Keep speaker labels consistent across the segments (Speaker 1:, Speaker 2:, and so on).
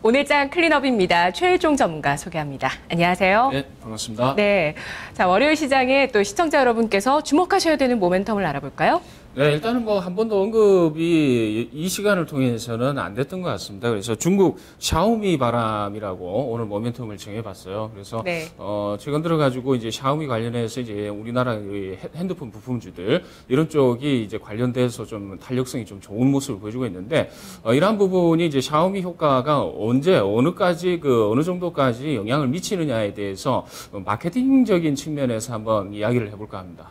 Speaker 1: 오늘장 클린업입니다. 최일종 전문가 소개합니다. 안녕하세요.
Speaker 2: 네, 반갑습니다.
Speaker 1: 네, 자 월요일 시장에 또 시청자 여러분께서 주목하셔야 되는 모멘텀을 알아볼까요?
Speaker 2: 네, 일단은 뭐 한 번도 언급이 이 시간을 통해서는 안 됐던 것 같습니다. 그래서 중국 샤오미 바람이라고 오늘 모멘텀을 정해봤어요. 그래서
Speaker 1: 네.
Speaker 2: 최근 들어가지고 이제 샤오미 관련해서 이제 우리나라 핸드폰 부품주들 이런 쪽이 이제 관련돼서 좀 탄력성이 좀 좋은 모습을 보여주고 있는데 이러한 부분이 이제 샤오미 효과가 언제 어느 정도까지 영향을 미치느냐에 대해서 마케팅적인 측면에서 한번 이야기를 해볼까 합니다.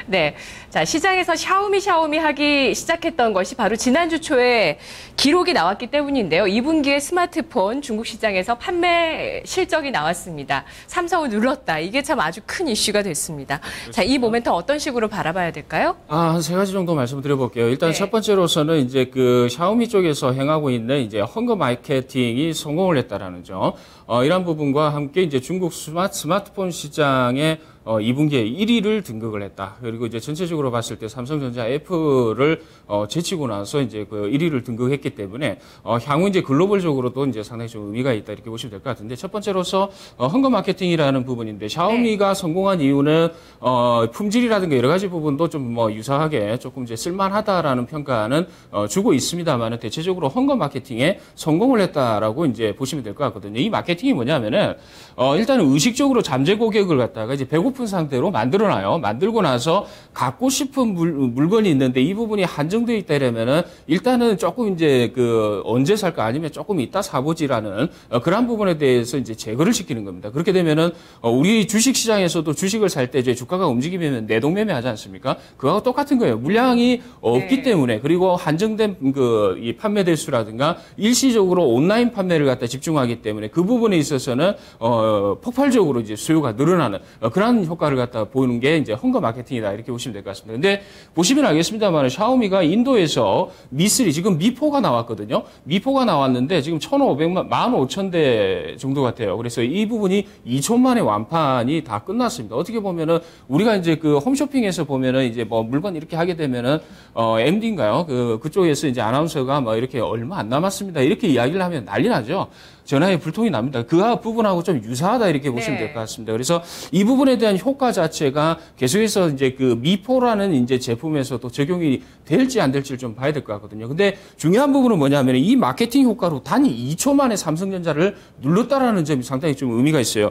Speaker 1: 네, 자 시장에서 샤오미 하기 시작했던 것이 바로 지난주 초에 기록이 나왔기 때문인데요. 2분기에 스마트폰 중국 시장에서 판매 실적이 나왔습니다. 삼성을 눌렀다. 이게 참 아주 큰 이슈가 됐습니다. 그렇습니다. 자, 이 모멘텀 어떤 식으로 바라봐야 될까요?
Speaker 2: 한 세 가지 정도 말씀을 드려볼게요. 일단
Speaker 1: 네.
Speaker 2: 첫 번째로서는 이제 그 샤오미 쪽에서 행하고 있는 이제 헌거 마케팅이 성공을 했다라는 점. 이런 부분과 함께 이제 중국 스마트폰 시장에 2분기에 1위를 등극을 했다. 그리고 이제 전체적으로 봤을 때 삼성전자 애플을 제치고 나서 이제 그 1위를 등극했기 때문에 향후 이제 글로벌적으로도 이제 상당히 좀 의미가 있다 이렇게 보시면 될 것 같은데 첫 번째로서 헌거 마케팅이라는 부분인데 샤오미가
Speaker 1: 네.
Speaker 2: 성공한 이유는 품질이라든가 여러 가지 부분도 좀 뭐 유사하게 조금 이제 쓸만하다라는 평가는 주고 있습니다만은 대체적으로 헌거 마케팅에 성공을 했다라고 이제 보시면 될 것 같거든요. 이 마케팅이 뭐냐면은 일단은 의식적으로 잠재 고객을 갖다가 이제 배고픈 상태로 만들어놔요. 만들고 나서 갖고 싶은 물건이 있는데 이 부분이 한정되어 있다 이러면은 일단은 조금 이제 그 언제 살까 아니면 조금 이따 사보지라는 그런 부분에 대해서 이제 제거를 시키는 겁니다. 그렇게 되면은 우리 주식 시장에서도 주식을 살 때 이제 주가가 움직이면 내동매매 하지 않습니까? 그거하고 똑같은 거예요. 물량이 없기
Speaker 1: 네.
Speaker 2: 때문에 그리고 한정된 이 판매 대수라든가 일시적으로 온라인 판매를 갖다 집중하기 때문에 그 부분에 있어서는 폭발적으로 이제 수요가 늘어나는 그런 효과를 갖다 보이는 게 이제 헌거 마케팅이다 이렇게 보시면 될 것 같습니다. 근데 보시면 알겠습니다만 샤오미가 인도에서 미3 지금 미4가 나왔거든요. 미4가 나왔는데 지금 15,000대 정도 같아요. 그래서 이 부분이 2초 만에 완판이 다 끝났습니다. 어떻게 보면은 우리가 이제 그 홈쇼핑에서 보면은 이제 뭐 물건 이렇게 하게 되면은 MD인가요? 그쪽에서 이제 아나운서가 뭐 이렇게 얼마 안 남았습니다. 이렇게 이야기를 하면 난리 나죠. 전화에 불통이 납니다. 그 부분하고 좀 유사하다 이렇게 보시면 될 것 같습니다. 그래서 이 부분에 대한 효과 자체가 계속해서 이제 그 미포라는 이제 제품에서도 적용이 될지 안 될지를 좀 봐야 될 것 같거든요. 근데 중요한 부분은 뭐냐면 이 마케팅 효과로 단 2초 만에 삼성전자를 눌렀다라는 점이 상당히 좀 의미가 있어요.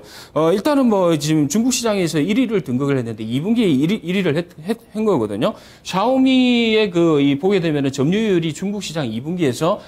Speaker 2: 일단은 뭐 지금 중국 시장에서 1위를 등극을 했는데 2분기에 1위를 한 거거든요. 샤오미의 보게 되면은 점유율이 중국 시장 2분기에서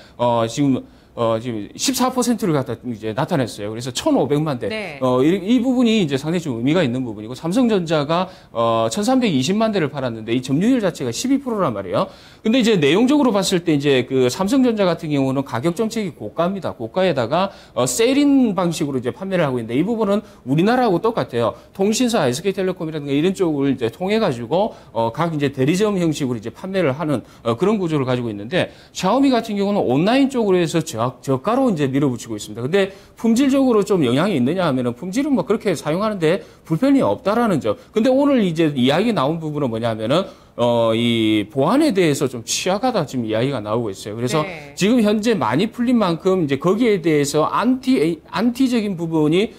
Speaker 2: 지금 14%를 갖다 이제 나타냈어요. 그래서 1,500만 대.
Speaker 1: 네.
Speaker 2: 이 부분이 이제 상당히 좀 의미가 있는 부분이고, 삼성전자가 1,320만 대를 팔았는데 이 점유율 자체가 12%란 말이에요. 근데 이제 내용적으로 봤을 때 이제 그 삼성전자 같은 경우는 가격 정책이 고가입니다. 고가에다가 세일인 방식으로 이제 판매를 하고 있는데 이 부분은 우리나라하고 똑같아요. 통신사, SK텔레콤이라든가 이런 쪽을 이제 통해 가지고 각 이제 대리점 형식으로 이제 판매를 하는 그런 구조를 가지고 있는데 샤오미 같은 경우는 온라인 쪽으로 해서 저가로 이제 밀어붙이고 있습니다. 근데 품질적으로 좀 영향이 있느냐 하면은 품질은 뭐 그렇게 사용하는데 불편이 없다라는 점. 근데 오늘 이제 이야기 나온 부분은 뭐냐면은 이 보안에 대해서 좀 취약하다 지금 이야기가 나오고 있어요. 그래서
Speaker 1: 네.
Speaker 2: 지금 현재 많이 풀린 만큼 이제 거기에 대해서 안티적인 부분이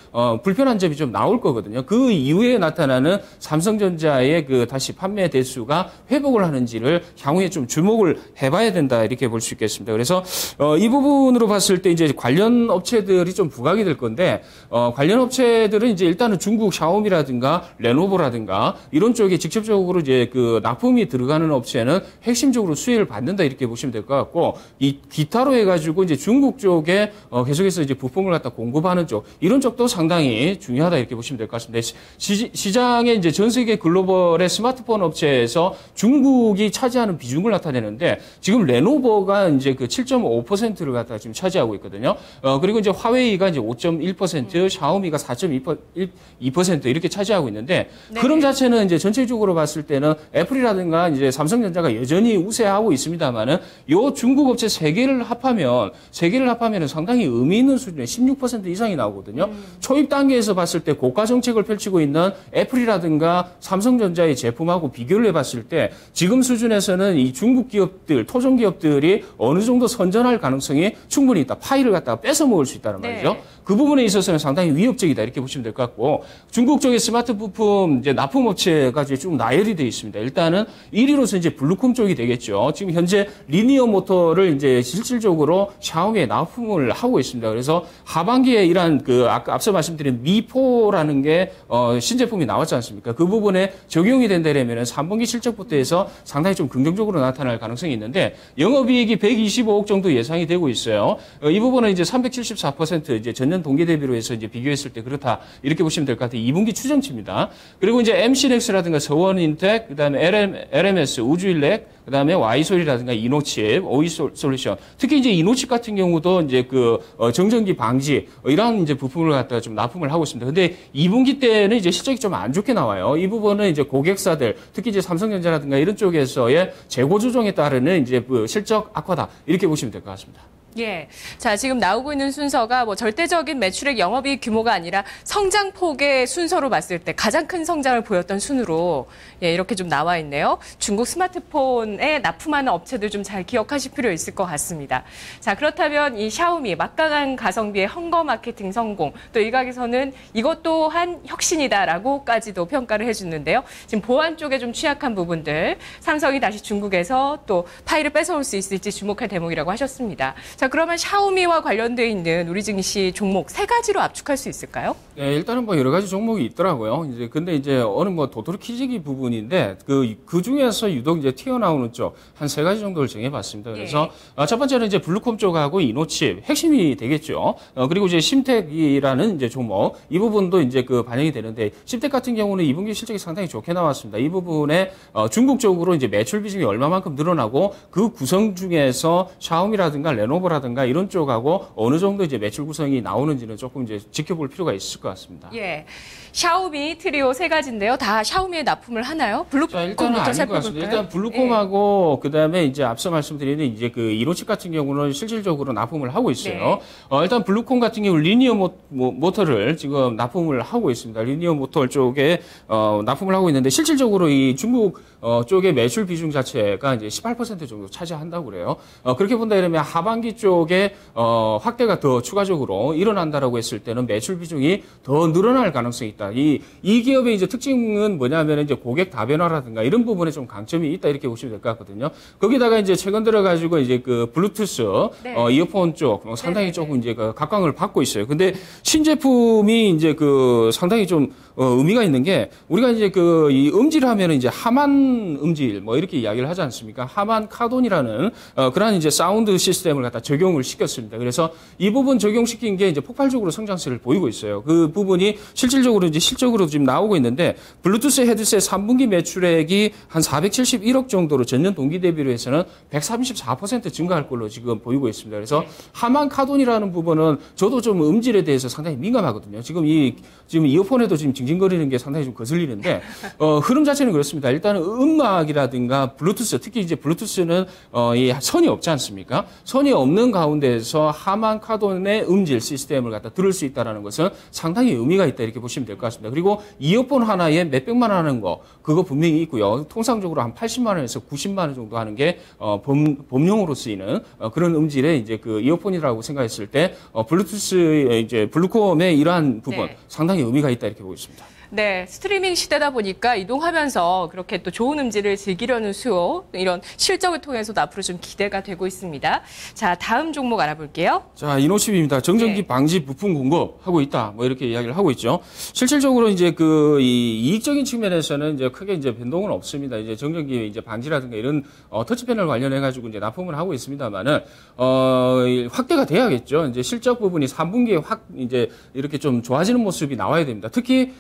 Speaker 2: 불편한 점이 좀 나올 거거든요. 그 이후에 나타나는 삼성전자의 다시 판매 대수가 회복을 하는지를 향후에 좀 주목을 해봐야 된다 이렇게 볼 수 있겠습니다. 그래서 이 부분으로 봤을 때 이제 관련 업체들이 좀 부각이 될 건데 관련 업체들은 이제 일단은 중국 샤오미라든가 레노버라든가 이런 쪽에 직접적으로 이제 납품이 들어가는 업체는 핵심적으로 수혜를 받는다 이렇게 보시면 될 것 같고 이 기타로 해가지고 이제 중국 쪽에 계속해서 이제 부품을 갖다 공급하는 쪽 이런 쪽도 상당히 중요하다 이렇게 보시면 될 것 같습니다. 시장에 이제 전 세계 글로벌의 스마트폰 업체에서 중국이 차지하는 비중을 나타내는데 지금 레노버가 이제 7.5%를 갖다 지금 차지하고 있거든요. 그리고 이제 화웨이가 이제 5.1%, 샤오미가 4.2% 이렇게 차지하고 있는데
Speaker 1: 네.
Speaker 2: 흐름 자체는 이제 전체적으로 봤을 때는 애플이라든가 LG라든가 이제 삼성전자가 여전히 우세하고 있습니다만은 요 중국 업체 세 개를 합하면 상당히 의미 있는 수준의 16% 이상이 나오거든요. 초입 단계에서 봤을 때 고가 정책을 펼치고 있는 애플이라든가 삼성전자의 제품하고 비교를 해봤을 때 지금 수준에서는 이 중국 기업들, 토종 기업들이 어느 정도 선전할 가능성이 충분히 있다. 파이를 갖다가 뺏어 먹을 수 있다는 말이죠.
Speaker 1: 네.
Speaker 2: 그 부분에 있어서는 상당히 위협적이다 이렇게 보시면 될 것 같고 중국 쪽의 스마트 부품 이제 납품업체가 이제 좀 나열이 되어 있습니다. 일단은 1위로서 이제 블루콤 쪽이 되겠죠. 지금 현재 리니어 모터를 이제 실질적으로 샤오미에 납품을 하고 있습니다. 그래서 하반기에 이러한 그 아까 앞서 말씀드린 Mi4라는 게 신제품이 나왔지 않습니까? 그 부분에 적용이 된다면은 3분기 실적부터 해서 상당히 좀 긍정적으로 나타날 가능성이 있는데 영업이익이 125억 정도 예상이 되고 있어요. 이 부분은 이제 374% 이제 전년 동기 대비로 해서 이제 비교했을 때 그렇다 이렇게 보시면 될 것 같아요. 2분기 추정치입니다. 그리고 이제 MC넥스라든가 서원인텍, 그다음에 LMS 우주일렉, 그다음에 와이솔이라든가 이노칩, 오이솔루션, 특히 이제 이노칩 같은 경우도 이제 그 정전기 방지 이러한 이제 부품을 갖다가 좀 납품을 하고 있습니다. 근데 2분기 때는 이제 실적이 좀 안 좋게 나와요. 이 부분은 이제 고객사들, 특히 이제 삼성전자라든가 이런 쪽에서의 재고 조정에 따르는 이제 그 실적 악화다 이렇게 보시면 될 것 같습니다.
Speaker 1: 예. 자, 지금 나오고 있는 순서가 뭐 절대적인 매출액 영업이익 규모가 아니라 성장폭의 순서로 봤을 때 가장 큰 성장을 보였던 순으로 예, 이렇게 좀 나와 있네요. 중국 스마트폰에 납품하는 업체들 좀 잘 기억하실 필요 있을 것 같습니다. 자, 그렇다면 이 샤오미 막강한 가성비의 헝거 마케팅 성공, 또 일각에서는 이것 또한 혁신이다라고까지도 평가를 해주는데요. 지금 보안 쪽에 좀 취약한 부분들, 삼성이 다시 중국에서 또 파일을 뺏어올 수 있을지 주목할 대목이라고 하셨습니다. 자, 그러면 샤오미와 관련되어 있는 우리 증시 종목 세 가지로 압축할 수 있을까요?
Speaker 2: 네, 일단은 뭐 여러 가지 종목이 있더라고요. 이제 근데 이제 어느 뭐 도토리키지기 부분인데 그 중에서 유독 이제 튀어나오는 쪽 한 세 가지 정도를 정해봤습니다. 그래서 첫 번째는 이제 블루콤 쪽하고 이노칩 핵심이 되겠죠. 그리고 이제 심텍이라는 이제 종목 이 부분도 이제 그 반영이 되는데 심텍 같은 경우는 2분기 실적이 상당히 좋게 나왔습니다. 이 부분에 중국 쪽으로 이제 매출 비중이 얼마만큼 늘어나고 그 구성 중에서 샤오미라든가 레노버라든가 이런 쪽하고 어느 정도 이제 매출 구성이 나오는지는 조금 이제 지켜볼 필요가 있을 것 같습니다.
Speaker 1: 예. 샤오미 트리오 세 가지인데요. 다 샤오미에 납품을 하나요?
Speaker 2: 자, 일단은
Speaker 1: 블루콤부터
Speaker 2: 아닌 것 같습니다.
Speaker 1: 살펴볼까요?
Speaker 2: 일단 블루콤하고 그다음에 이제 앞서 말씀드리는 이제 그 이노칩 같은 경우는 실질적으로 납품을 하고 있어요. 일단 블루콤 같은 경우 리니어 모터를 지금 납품을 하고 있습니다. 리니어 모터 쪽에 납품을 하고 있는데 실질적으로 이 중국 쪽의 매출 비중 자체가 이제 18% 정도 차지한다고 그래요. 그렇게 본다 이러면 하반기 쪽에 확대가 더 추가적으로 일어난다라고 했을 때는 매출 비중이 더 늘어날 가능성이 있다. 이 기업의 이제 특징은 뭐냐면 이제 고객 다변화라든가 이런 부분에 좀 강점이 있다 이렇게 보시면 될 것 같거든요. 거기다가 이제 최근 들어가지고 이제 그 블루투스 이어폰 쪽 상당히 조금 이제 그 각광을 받고 있어요. 근데 신제품이 이제 그 상당히 좀 의미가 있는 게 우리가 이제 그 이 음질 하면은 이제 하만 음질 뭐 이렇게 이야기를 하지 않습니까? 하만 카돈이라는 그런 이제 사운드 시스템을 갖다 적용을 시켰습니다. 그래서 이 부분 적용시킨 게 이제 폭발적으로 성장세를 보이고 있어요. 그 부분이 실질적으로 이제 실적으로 지금 나오고 있는데 블루투스 헤드셋 3분기 매출액이 한 471억 정도로 전년 동기 대비로 해서는 134% 증가할 걸로 지금 보이고 있습니다. 그래서 하만 카돈이라는 부분은 저도 좀 음질에 대해서 상당히 민감하거든요. 지금 이어폰에도 지금 징징거리는 게 상당히 좀 거슬리는데 흐름 자체는 그렇습니다. 일단은 음악이라든가 블루투스, 특히 이제 블루투스는 이 선이 없지 않습니까? 선이 없는 가운데에서 하만 카돈의 음질 시스템을 갖다 들을 수 있다는 것은 상당히 의미가 있다 이렇게 보시면 될 것 같습니다. 그리고 이어폰 하나에 몇백만 원 하는 거 그거 분명히 있고요. 통상적으로 한 80만 원에서 90만 원 정도 하는 게 범용으로 쓰이는 그런 음질의 이제 그 이어폰이라고 생각했을 때 블루투스 이제 블루콤의 이러한 부분 상당히 의미가 있다 이렇게 보고 있습니다.
Speaker 1: 네, 스트리밍 시대다 보니까 이동하면서 그렇게 또 좋은 음질을 즐기려는 수요, 이런 실적을 통해서도 앞으로 좀 기대가 되고 있습니다. 자, 다음 종목 알아볼게요.
Speaker 2: 자, 이노칩입니다. 정전기 방지 부품 공급하고 있다. 뭐 이렇게 이야기를 하고 있죠. 실질적으로 이제 이 이익적인 측면에서는 이제 크게 이제 변동은 없습니다. 이제 정전기 이제 방지라든가 이런 터치패널 관련해 가지고 이제 납품을 하고 있습니다만은 확대가 돼야겠죠. 이제 실적 부분이 3분기에 확 이제 이렇게 좀 좋아지는 모습이 나와야 됩니다. 특히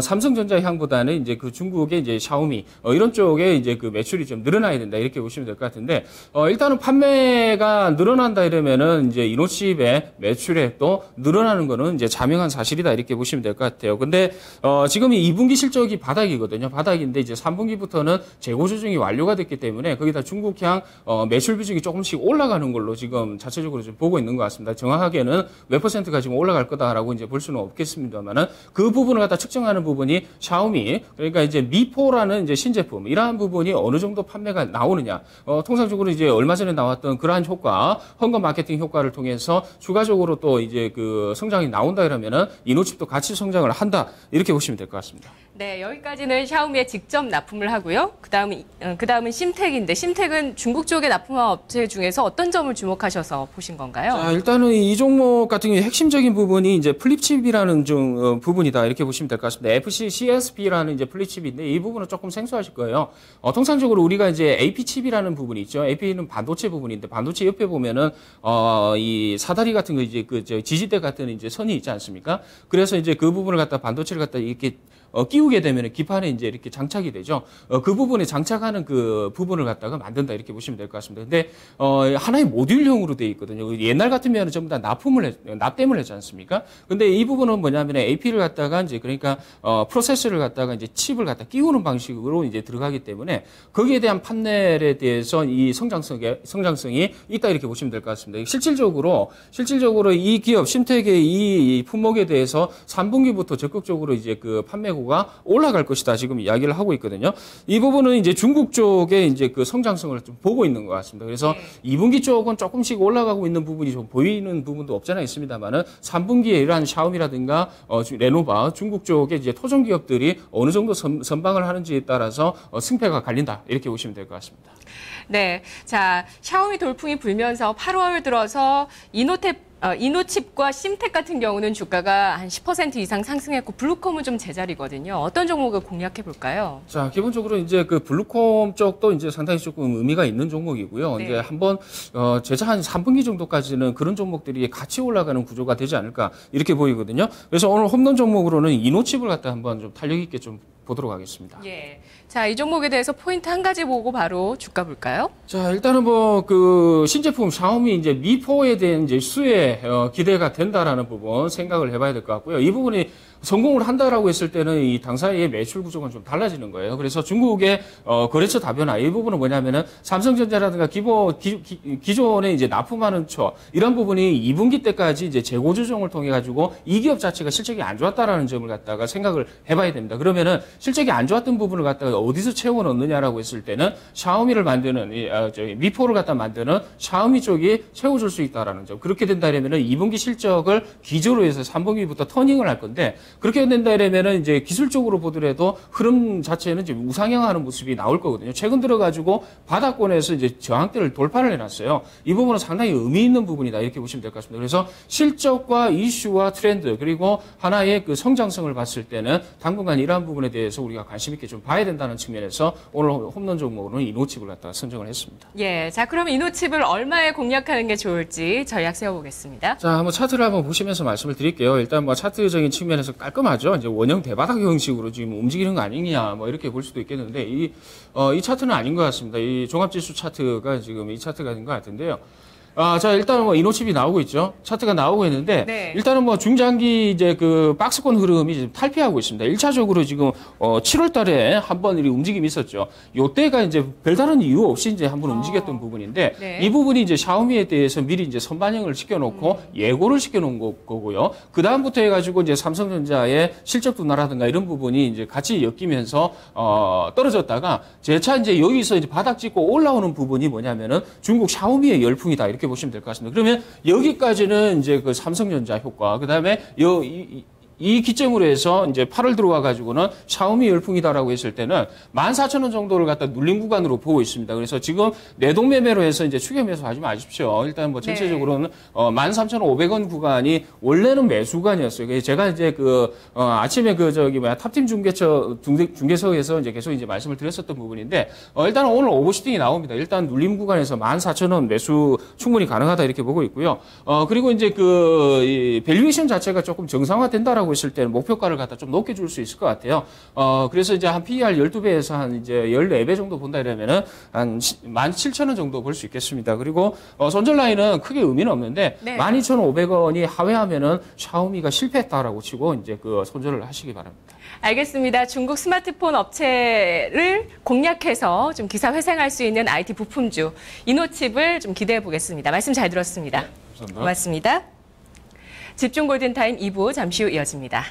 Speaker 2: 삼성전자 향보다는 이제 그 중국의 이제 샤오미 이런 쪽에 이제 그 매출이 좀 늘어나야 된다 이렇게 보시면 될 것 같은데 일단은 판매가 늘어난다 이러면은 이제 이노칩의 매출액 또 늘어나는 거는 이제 자명한 사실이다 이렇게 보시면 될 것 같아요. 근데 지금 이 2분기 실적이 바닥이거든요. 바닥인데 이제 3분기부터는 재고 조정이 완료가 됐기 때문에 거기다 중국향 매출 비중이 조금씩 올라가는 걸로 지금 자체적으로 좀 보고 있는 것 같습니다. 정확하게는 몇 %가 지금 올라갈 거다라고 이제 볼 수는 없겠습니다만은 그 부분을 갖다 측정하는 부분이 샤오미 그러니까 이제 미포라는 이제 신제품 이러한 부분이 어느 정도 판매가 나오느냐 통상적으로 이제 얼마 전에 나왔던 그러한 효과 헌금 마케팅 효과를 통해서 추가적으로 또 이제 그 성장이 나온다 이러면은 이노칩도 같이 성장을 한다 이렇게 보시면 될 것 같습니다.
Speaker 1: 네, 여기까지는 샤오미에 직접 납품을 하고요. 그다음은 심택인데 심택은 중국 쪽의 납품한 업체 중에서 어떤 점을 주목하셔서 보신 건가요?
Speaker 2: 자, 일단은 이 종목 같은 경우에 핵심적인 부분이 이제 플립칩이라는 부분이다 이렇게 보시면 될 것 같습니다. CSP라는 이제 플립칩인데 이 부분은 조금 생소하실 거예요. 통상적으로 우리가 이제 AP칩이라는 부분이 있죠. AP는 반도체 부분인데 반도체 옆에 보면은 이 사다리 같은 거 이제 그 지지대 같은 이제 선이 있지 않습니까? 그래서 이제 그 부분을 갖다 반도체를 갖다 이렇게 끼우게 되면 기판에 이제 이렇게 장착이 되죠. 그 부분에 장착하는 그 부분을 갖다가 만든다 이렇게 보시면 될 것 같습니다. 근데 하나의 모듈형으로 되어 있거든요. 옛날 같으면 전부 다 납땜을 했지 않습니까? 근데 이 부분은 뭐냐면 AP를 갖다가 이제 그러니까 프로세서를 갖다가 이제 칩을 갖다 끼우는 방식으로 이제 들어가기 때문에 거기에 대한 판넬에 대해서 이 성장성이 있다 이렇게 보시면 될 것 같습니다. 실질적으로 이 기업 심택의 이 품목에 대해서 3분기부터 적극적으로 이제 그 판매고가 올라갈 것이다. 지금 이야기를 하고 있거든요. 이 부분은 이제 중국 쪽에 이제 그 성장성을 좀 보고 있는 것 같습니다. 그래서 2분기 쪽은 조금씩 올라가고 있는 부분이 좀 보이는 부분도 없잖아 있습니다만은 3분기에 이러한 샤오미라든가 레노바 중국 쪽에 이제 토종 기업들이 어느 정도 선방을 하는지에 따라서 승패가 갈린다. 이렇게 보시면 될 것 같습니다.
Speaker 1: 네. 자, 샤오미 돌풍이 불면서 8월 들어서 이노칩과 심택 같은 경우는 주가가 한 10% 이상 상승했고 블루콤은 좀 제자리거든요. 어떤 종목을 공략해 볼까요?
Speaker 2: 자, 기본적으로 이제 그 블루콤 쪽도 이제 상당히 조금 의미가 있는 종목이고요.
Speaker 1: 네.
Speaker 2: 이제 한번 제자 한 3분기 정도까지는 그런 종목들이 같이 올라가는 구조가 되지 않을까 이렇게 보이거든요. 그래서 오늘 홈런 종목으로는 이노칩을 갖다 한번 좀 탄력 있게 좀 보도록 하겠습니다.
Speaker 1: 예. 자, 이 종목에 대해서 포인트 한 가지 보고 바로 주가 볼까요?
Speaker 2: 자, 일단은 뭐 그 신제품 샤오미 이제 미포에 대한 이제 수혜 기대가 된다라는 부분 생각을 해봐야 될 것 같고요. 이 부분이 성공을 한다라고 했을 때는 이 당사의 매출 구조가 좀 달라지는 거예요. 그래서 중국의 거래처 다변화 이 부분은 뭐냐면은 삼성전자라든가 기존에 이제 납품하는 이런 부분이 2분기 때까지 이제 재고 조정을 통해 가지고 이 기업 자체가 실적이 안 좋았다라는 점을 갖다가 생각을 해봐야 됩니다. 그러면은 실적이 안 좋았던 부분을 갖다가 어디서 채워 넣느냐라고 했을 때는 샤오미를 만드는 미포를 갖다 만드는 샤오미 쪽이 채워줄 수 있다라는 점. 그렇게 된다면은 2분기 실적을 기조로 해서 3분기부터 터닝을 할 건데. 그렇게 된다면은 이제 기술적으로 보더라도 흐름 자체는 이제 우상향하는 모습이 나올 거거든요. 최근 들어가지고 바닥권에서 이제 저항대를 돌파를 해놨어요. 이 부분은 상당히 의미 있는 부분이다 이렇게 보시면 될 것 같습니다. 그래서 실적과 이슈와 트렌드 그리고 하나의 그 성장성을 봤을 때는 당분간 이러한 부분에 대해서 우리가 관심 있게 좀 봐야 된다는 측면에서 오늘 홈런 종목으로는 이노칩을 갖다가 선정을 했습니다.
Speaker 1: 예, 자 그럼 이노칩을 얼마에 공략하는 게 좋을지 전략 세워보겠습니다.
Speaker 2: 자, 한번 차트를 한번 보시면서 말씀을 드릴게요. 일단 뭐 차트적인 측면에서 깔끔하죠. 이제 원형 대바닥 형식으로 지금 움직이는 거 아니냐, 뭐 이렇게 볼 수도 있겠는데 이 차트는 아닌 것 같습니다. 이 종합지수 차트가 지금 이 차트가 된 것 같은데요. 자, 일단은 뭐 이노칩이 나오고 있죠. 차트가 나오고 있는데,
Speaker 1: 네.
Speaker 2: 일단은 뭐 중장기 이제 그 박스권 흐름이 지금 탈피하고 있습니다. 1차적으로 지금, 7월 달에 한번 이 움직임이 있었죠. 요때가 이제 별다른 이유 없이 이제 한번 움직였던 부분인데,
Speaker 1: 네.
Speaker 2: 이 부분이 이제 샤오미에 대해서 미리 이제 선반영을 시켜놓고 예고를 시켜놓은 거고요. 그다음부터 해가지고 이제 삼성전자의 실적 둔화라든가 이런 부분이 이제 같이 엮이면서, 떨어졌다가 재차 이제 여기서 이제 바닥 찍고 올라오는 부분이 뭐냐면은 중국 샤오미의 열풍이다. 이렇게 보시면 될 것 같습니다. 그러면 여기까지는 이제 그 삼성전자 효과, 그 다음에 이 기점으로 해서 이제 8월 들어와 가지고는 샤오미 열풍이다라고 했을 때는 14,000원 정도를 갖다 눌린 구간으로 보고 있습니다. 그래서 지금 내동 매매로 해서 이제 추격 매수 하지 마십시오. 일단 뭐 전체적으로는 13,500원 구간이 원래는 매수 구간이었어요. 제가 이제 아침에 탑팀 중개소에서 이제 계속 이제 말씀을 드렸었던 부분인데 일단 오늘 오버슈팅이 나옵니다. 일단 눌림 구간에서 14,000원 매수 충분히 가능하다 이렇게 보고 있고요. 그리고 이제 이 밸류에이션 자체가 조금 정상화된다라고 판매하고 있을 때는 목표가를 갖다 좀 높게 줄 수 있을 것 같아요. 그래서 이제 한 PER 12배에서 한 이제 14배 정도 본다 이러면은 한 17,000원 정도 볼 수 있겠습니다. 그리고 손절 라인은 크게 의미는 없는데
Speaker 1: 네.
Speaker 2: 12,500원이 하회하면은 샤오미가 실패했다라고 치고 이제 그 손절을 하시기 바랍니다.
Speaker 1: 알겠습니다. 중국 스마트폰 업체를 공략해서 좀 기사 회생할 수 있는 IT 부품주 이노칩을 좀 기대해 보겠습니다. 말씀 잘 들었습니다.
Speaker 2: 감사합니다.
Speaker 1: 고맙습니다. 집중 골든타임 2부 잠시 후 이어집니다.